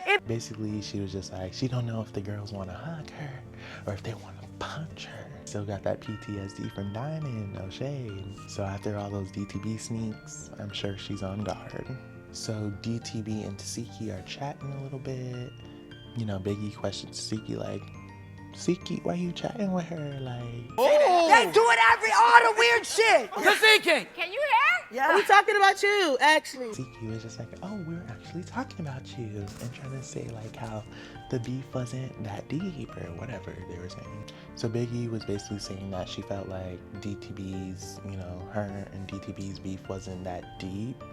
Speaker 14: running?
Speaker 3: Basically, she was just like, she don't know if the girls want to hug her or if they want to punch her. Still got that PTSD from Diamond, no shade. So after all those DTB sneaks, I'm sure she's on guard. So DTB and Tasiki are chatting a little bit. You know, Biggie questions Tasiki like, Tasiki, why you chatting with her? Like,
Speaker 12: They do it all the weird shit.
Speaker 9: Tasiki!
Speaker 14: Can you hear?
Speaker 12: Yeah.
Speaker 9: We talking about you, actually.
Speaker 3: Tasiki was just like, oh, we were actually talking about you and trying to say like how the beef wasn't that deep or whatever they were saying. So Biggie was basically saying that she felt like DTB's, you know, her and DTB's beef wasn't that deep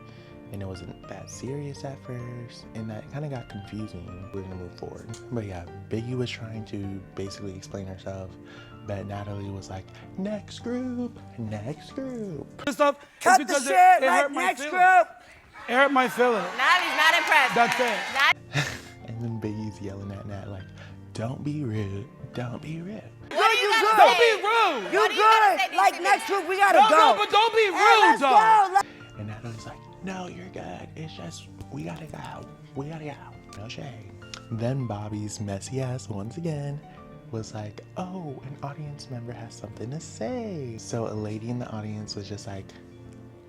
Speaker 3: and it wasn't that serious at first, and that kind of got confusing. We're gonna move forward. But yeah, Biggie was trying to basically explain herself, but Natalie was like, next group, next group.
Speaker 5: Stuff
Speaker 12: Cut the shit, like next group.
Speaker 5: It hurt my feelings.
Speaker 14: Natalie's not impressed.
Speaker 5: That's it.
Speaker 3: And then Biggie's yelling at Nat like, don't be rude, don't be rude.
Speaker 14: What are you gonna
Speaker 5: Don't
Speaker 14: say?
Speaker 5: be rude.
Speaker 12: You good. Like next group, we gotta go.
Speaker 5: No, but don't be rude,
Speaker 12: Let's
Speaker 5: though.
Speaker 12: go.
Speaker 3: And Natalie's like, no, you're good. It's just, we gotta go. We gotta go. No shade. Then Bobby's messy ass once again was like, oh, an audience member has something to say. So a lady in the audience was just like,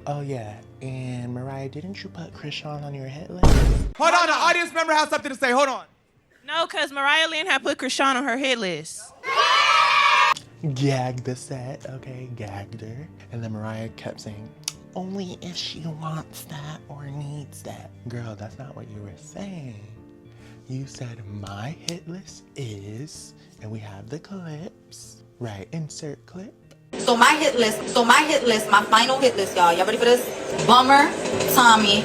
Speaker 3: oh yeah, and Mariah, didn't you put Krishan on your hit list?
Speaker 11: Hold on, the audience member has something to say. Hold on.
Speaker 15: No, because Mariah Lynn had put Krishan on her hit list.
Speaker 3: Gagged the set, okay, gagged her. And then Mariah kept saying, only if she wants that or needs that. Girl, that's not what you were saying. You said my hit list is, and we have the clips. Right, insert clip.
Speaker 8: So my hit list, my final hit list, y'all. Y'all ready for this? Bummer, Tommy,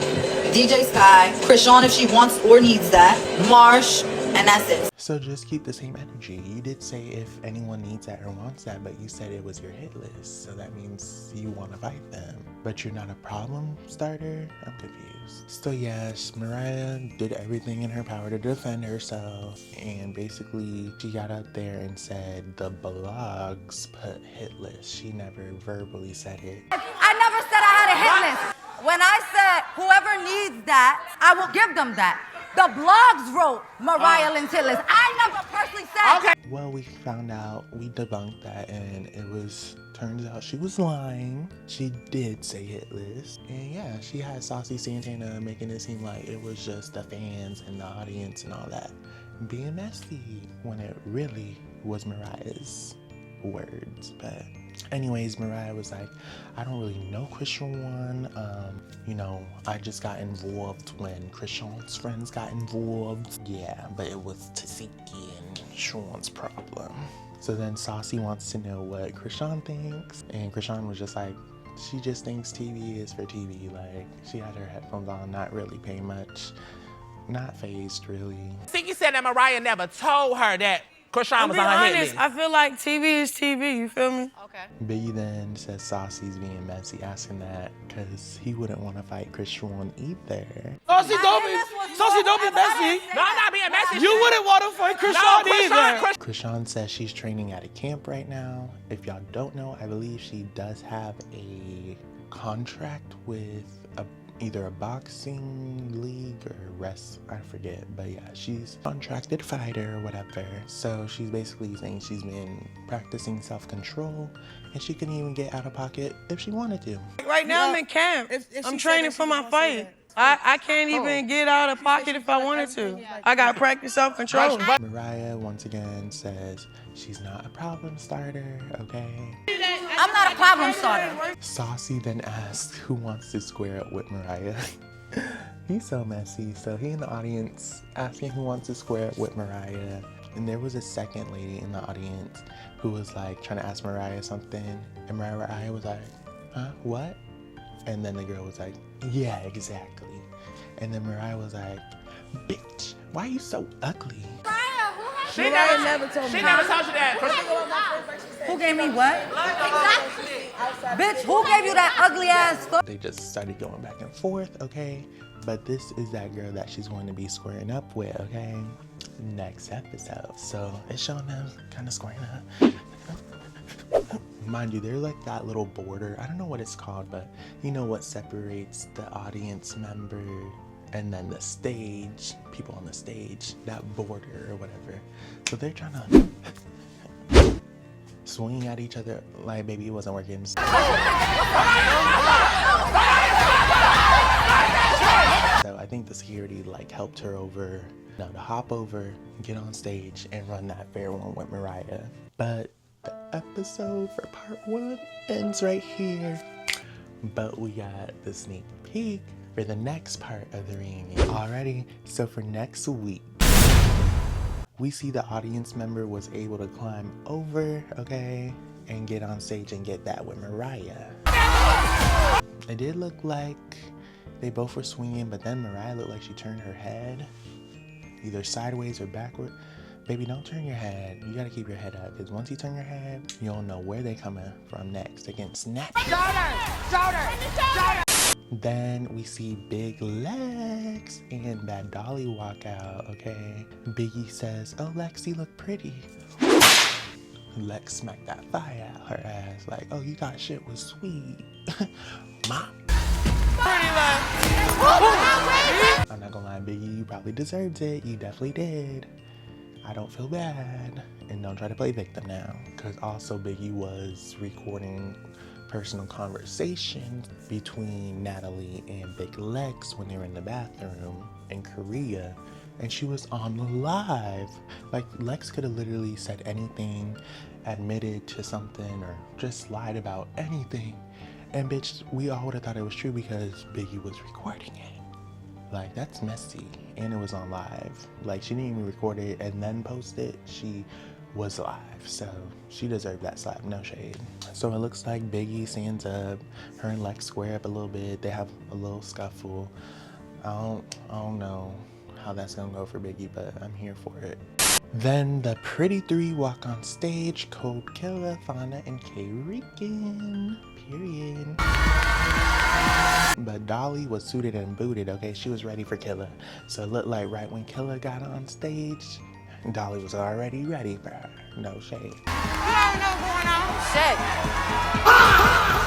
Speaker 8: DJ Sky, Krishan if she wants or needs that, Marsh, and that's it.
Speaker 3: So just keep the same energy. You did say if anyone needs that or wants that, but you said it was your hit list. So that means you want to fight them. But you're not a problem starter? I'm confused. So yes, Mariah did everything in her power to defend herself, and basically she got up there and said the blogs put hit list. She never verbally said it.
Speaker 8: I never said I had a hit list. When I said whoever needs that, I will give them that. The blogs wrote Mariah Lynn's hit list. I never personally said.
Speaker 9: Okay.
Speaker 3: Well, we found out, we debunked that, and it was, turns out she was lying. She did say hit list. And yeah, she had Saucy Santana making it seem like it was just the fans and the audience and all that being messy, when it really was Mariah's words. But anyways, Mariah was like, I don't really know Christian. You know, I just got involved when Krishan's friends got involved. Yeah, but it was Tasiki and Sean's problem. So then Saucy wants to know what Krishan thinks, and Krishan was just like, she just thinks TV is for TV. Like, she had her headphones on, not really paying much, not phased really.
Speaker 9: Think you said that Mariah never told her that Krishan was on her hit list.
Speaker 7: I feel like TV is TV, you feel me?
Speaker 14: Okay.
Speaker 3: Biggie then says Saucy's being messy, asking that because he wouldn't want to fight Krishan either.
Speaker 5: Saucy, don't be messy.
Speaker 9: No, I'm not being messy.
Speaker 5: You wouldn't want to fight Krishan either.
Speaker 3: Krishan says she's training at a camp right now. If y'all don't know, I believe she does have a contract with either a boxing league or I forget, but yeah, she's a contracted fighter or whatever. So she's basically saying she's been practicing self-control, and she can even get out of pocket if she wanted to.
Speaker 7: Right now I'm in camp. I'm training for my fight. I can't even get out of pocket if I wanted to. I got practice self-control.
Speaker 3: Mariah once again says she's not a problem starter, okay?
Speaker 8: I'm not a problem starter.
Speaker 3: Saucy then asks who wants to square up with Mariah. He's so messy. So he in the audience asking who wants to square up with Mariah. And there was a second lady in the audience who was like trying to ask Mariah something. And Mariah was like, huh, what? And then the girl was like, yeah, exactly. And then Mariah was like, bitch, why are you so ugly?
Speaker 9: She never told you that.
Speaker 8: Who gave me what? Exactly. Bitch, who gave you that ugly ass fuck?
Speaker 3: They just started going back and forth, okay? But this is that girl that she's going to be squaring up with, okay? Next episode. So it's showing them kind of squaring up. Mind you, there's like that little border. I don't know what it's called, but you know what separates the audience member and then the stage, people on the stage, that border or whatever. So they're trying to swing at each other like maybe it wasn't working. So I think the security like helped her over, to hop over, get on stage and run that fair one with Mariah. But the episode for part 1 ends right here. But we got the sneak peek for the next part of the reunion. Alrighty, so for next week, we see the audience member was able to climb over, okay, and get on stage and get that with Mariah. It did look like they both were swinging, but then Mariah looked like she turned her head, either sideways or backward. Baby, don't turn your head. You gotta keep your head up, because once you turn your head, you don't know where they coming from next. They can snap. Then we see Big Lex and Bad Dolly walk out, okay? Biggie says, oh, Lex, you look pretty. Lex smacked that fire out her ass, like, oh, you thought shit was sweet. Mom. I'm not gonna lie, Biggie, you probably deserved it. You definitely did. I don't feel bad. And don't try to play victim now. Because also Biggie was recording personal conversations between Natalie and Big Lex when they were in the bathroom in Korea. And she was on live. Like, Lex could have literally said anything, admitted to something, or just lied about anything. And bitch, we all would have thought it was true because Biggie was recording it. Like, that's messy. And it was on live. Like, she didn't even record it and then post it. She was live. So she deserved that slap, no shade. So it looks like Biggie stands up. Her and Lex square up a little bit. They have a little scuffle. I don't know how that's gonna go for Biggie, but I'm here for it. Then the Pretty Three walk on stage. Cold Killer, Fauna, and K-Rican. Period. But Dolly was suited and booted, okay? She was ready for Killer. So it looked like right when Killer got on stage, Dolly was already ready for her. No shade.
Speaker 7: You don't know what's going on.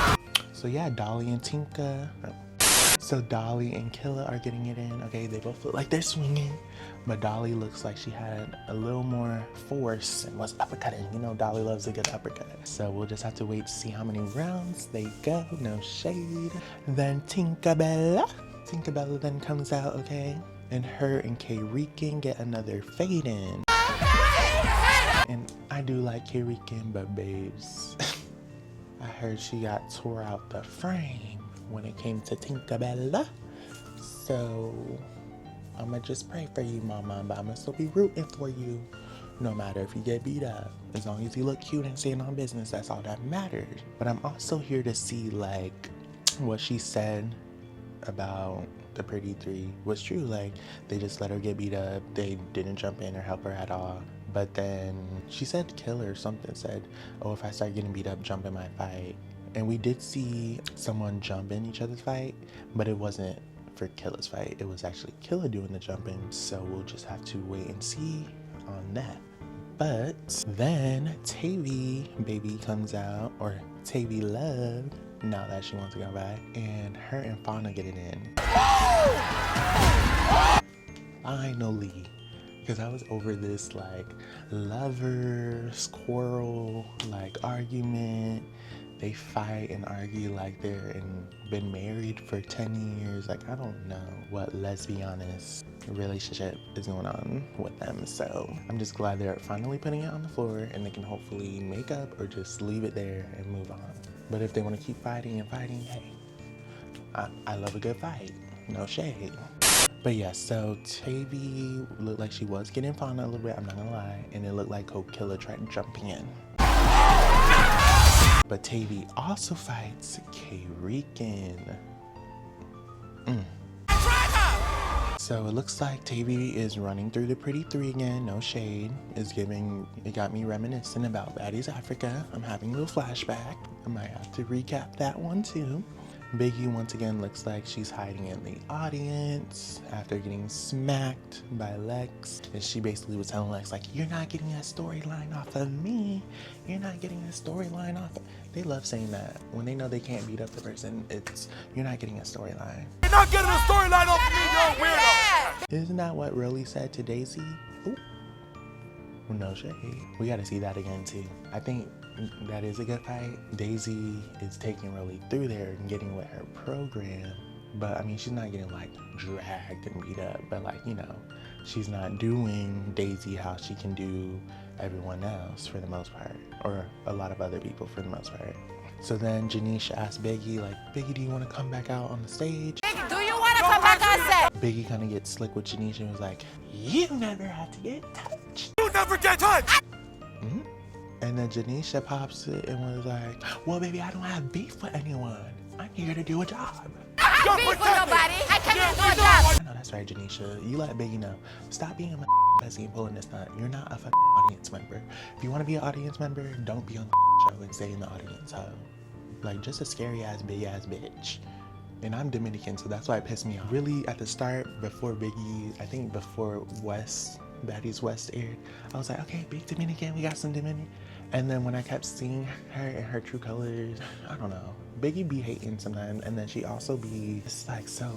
Speaker 7: Shit.
Speaker 3: So yeah, Dolly and Tinka. So Dolly and Killer are getting it in, okay? They both look like they're swinging. But Dolly looks like she had a little more force and was uppercutting. You know, Dolly loves a good uppercut. So we'll just have to wait to see how many rounds they go. No shade. Then Tinkerbella then comes out, okay? And her and K-Rican get another fade in. And I do like K-Rican, but babes, I heard she got tore out the frame when it came to Tinkerbella. So I'ma just pray for you, mama, but I'ma still be rooting for you. No matter if you get beat up. As long as you look cute and stand on business, that's all that matters. But I'm also here to see like what she said about the Pretty Three was true. Like, they just let her get beat up. They didn't jump in or help her at all. But then she said Killer or something, said, oh, if I start getting beat up, jump in my fight. And we did see someone jump in each other's fight, but it wasn't for Killer's fight. It was actually Killer doing the jumping. So we'll just have to wait and see on that. But then Tavy baby comes out, or Tavy Love, now that she wants to go back, and her and Fauna get it in. Finally. Because I was over this like lover, squirrel, like argument. They fight and argue like they're been married for 10 years. Like, I don't know what lesbianist relationship is going on with them. So I'm just glad they're finally putting it on the floor and they can hopefully make up or just leave it there and move on. But if they want to keep fighting and fighting, hey, I love a good fight. No shade. But yeah, so Tavy looked like she was getting Fauna a little bit, I'm not gonna lie. And it looked like Killer tried jumping in. But Tavy also fights K-Rican. So it looks like Tavy is running through the Pretty Three again, no shade. It got me reminiscent about Baddies Africa. I'm having a little flashback. I might have to recap that one too. Biggie once again looks like she's hiding in the audience after getting smacked by Lex. And she basically was telling Lex, like, you're not getting a storyline off of me. You're not getting a storyline off of... They love saying that. When they know they can't beat up the person, it's, you're not getting a storyline.
Speaker 11: You're not getting a storyline off of me, you're a weirdo.
Speaker 3: Isn't that what Rollie said to Daisy? Ooh. No shade. We gotta see that again too. I think that is a good fight. Daisy is taking Rollie through there and getting with her program. But I mean, she's not getting like dragged and beat up, but like, you know, she's not doing Daisy how she can do everyone else for the most part, or a lot of other people for the most part. So then Janisha asked Biggie, like, Biggie, do you want to come back out on the stage?
Speaker 7: Biggie, do you want to come back on set?
Speaker 3: Biggie kind of gets slick with Janisha and was like, you never have to get touched.
Speaker 11: You never get touched!
Speaker 3: And then Janisha pops it and was like, well, baby, I don't have beef with anyone. I'm here to do a job.
Speaker 7: I have beef with nobody. I came here to do a job.
Speaker 3: I know that's right, Janisha. You let Biggie know. Stop being a pussy and pulling this nut. You're not a audience member. If you want to be an audience member, don't be on the show and stay in the audience, ho. Like, just a scary ass, big ass bitch. And I'm Dominican, so that's why it pissed me off. Really, at the start, before Biggie, I think before Baddies West aired, I was like, okay, big Dominican, we got some Dominican. And then when I kept seeing her in her true colors, I don't know. Biggie be hating sometimes, and then she also be just like so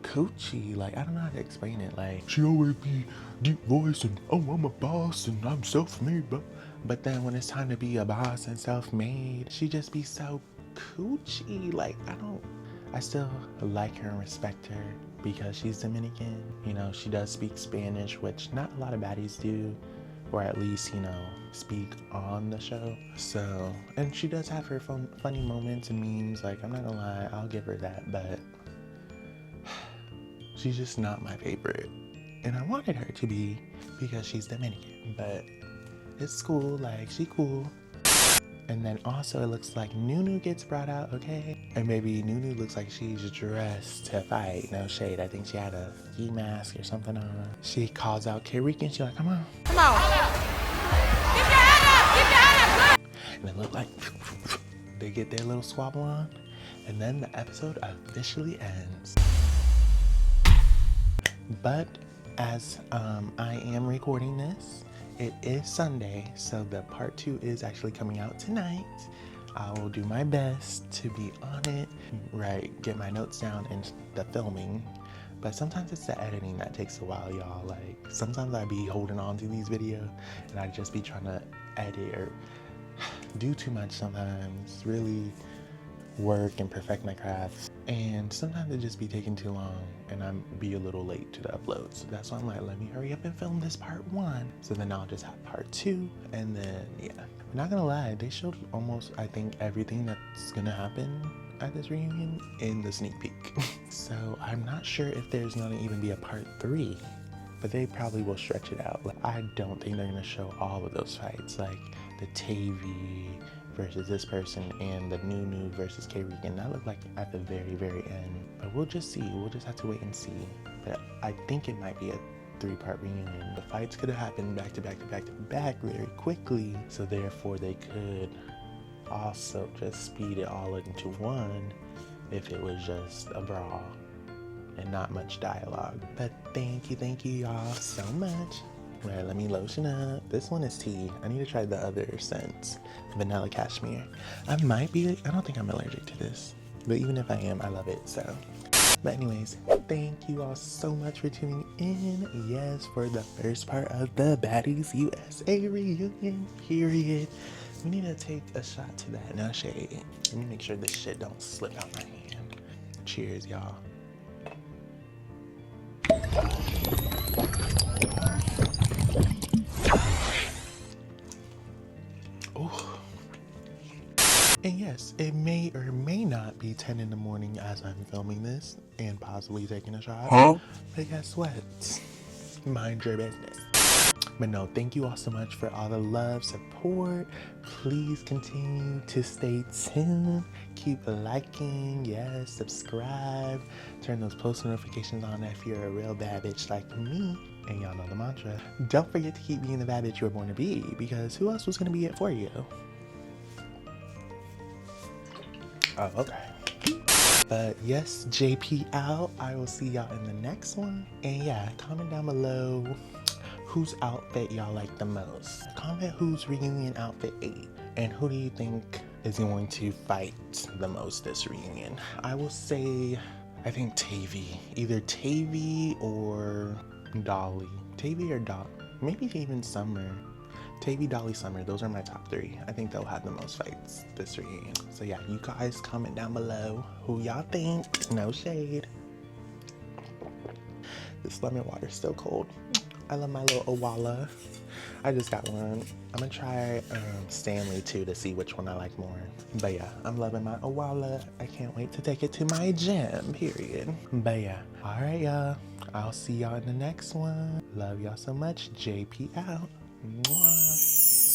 Speaker 3: coochie. Like, I don't know how to explain it. Like, she always be deep voice and, oh, I'm a boss and I'm self-made, but then when it's time to be a boss and self-made, she just be so coochie. Like, I still like her and respect her because she's Dominican. You know, she does speak Spanish, which not a lot of baddies do, or at least, you know, speak on the show. So, and she does have her funny moments and memes. Like, I'm not gonna lie, I'll give her that, but she's just not my favorite. And I wanted her to be because she's Dominican, but it's cool, like, she cool. And then also it looks like Nunu gets brought out, okay? And maybe Nunu looks like she's dressed to fight. No shade, I think she had a ski mask or something on. She calls out K-Rican, she's like, come on.
Speaker 7: Come on. Keep your head up, keep your head up.
Speaker 3: And it looked like they get their little squabble on, and then the episode officially ends. But as I am recording this, it is Sunday, so the part 2 is actually coming out tonight. I will do my best to be on it, right, get my notes down and the filming. But sometimes it's the editing that takes a while, y'all. Like, sometimes I be holding on to these videos and I just be trying to edit or do too much sometimes, really work and perfect my craft. And sometimes it just be taking too long and I'm be a little late to the upload. So that's why I'm like, let me hurry up and film this part 1. So then I'll just have part 2 and then, yeah. I'm not gonna lie, they showed almost, I think, everything that's gonna happen at this reunion in the sneak peek. So I'm not sure if there's gonna even be a part 3, but they probably will stretch it out. Like, I don't think they're gonna show all of those fights, like the Tavy versus this person and the Nunu versus K-Regan. That looked like at the very, very end. But we'll just see, we'll just have to wait and see. But I think it might be a 3-part reunion. The fights could have happened back to back to back to back very quickly, so therefore they could also just speed it all into one if it was just a brawl and not much dialogue. But thank you y'all so much. Well, let me lotion up. This one is tea. I need to try the other scent, vanilla cashmere. I don't think I'm allergic to this, but even if I am, I love it, so. But anyways, thank you all so much for tuning in. Yes, for the first part of the Baddies USA reunion, period. We need to take a shot to that. No shade. Let me make sure this shit don't slip out my hand. Cheers, y'all. And yes, it may or may not be 10 in the morning as I'm filming this and possibly taking a shot. Huh? But guess what? Mind your business. But no, thank you all so much for all the love, support. Please continue to stay tuned. Keep liking, yes, subscribe. Turn those post notifications on if you're a real bad bitch like me. And y'all know the mantra. Don't forget to keep being the bad bitch you were born to be, because who else was gonna be it for you? Oh, okay. But yes, JayPee out. I will see y'all in the next one. And yeah, comment down below whose outfit y'all like the most. Comment whose reunion outfit ate. And who do you think is going to fight the most this reunion? I will say, I think Tavy. Either Tavy or Dolly. Tavy or Dolly. Maybe even Summer. Tavy, Dolly, Summer, those are my top 3. I think they'll have the most fights this reunion. So yeah, you guys comment down below who y'all think. No shade. This lemon water's still cold. I love my little Owala. I just got one. I'm gonna try Stanley too to see which one I like more. But yeah, I'm loving my Owala. I can't wait to take it to my gym, period. But yeah, all right, y'all. I'll see y'all in the next one. Love y'all so much. JayPee out. Mwah.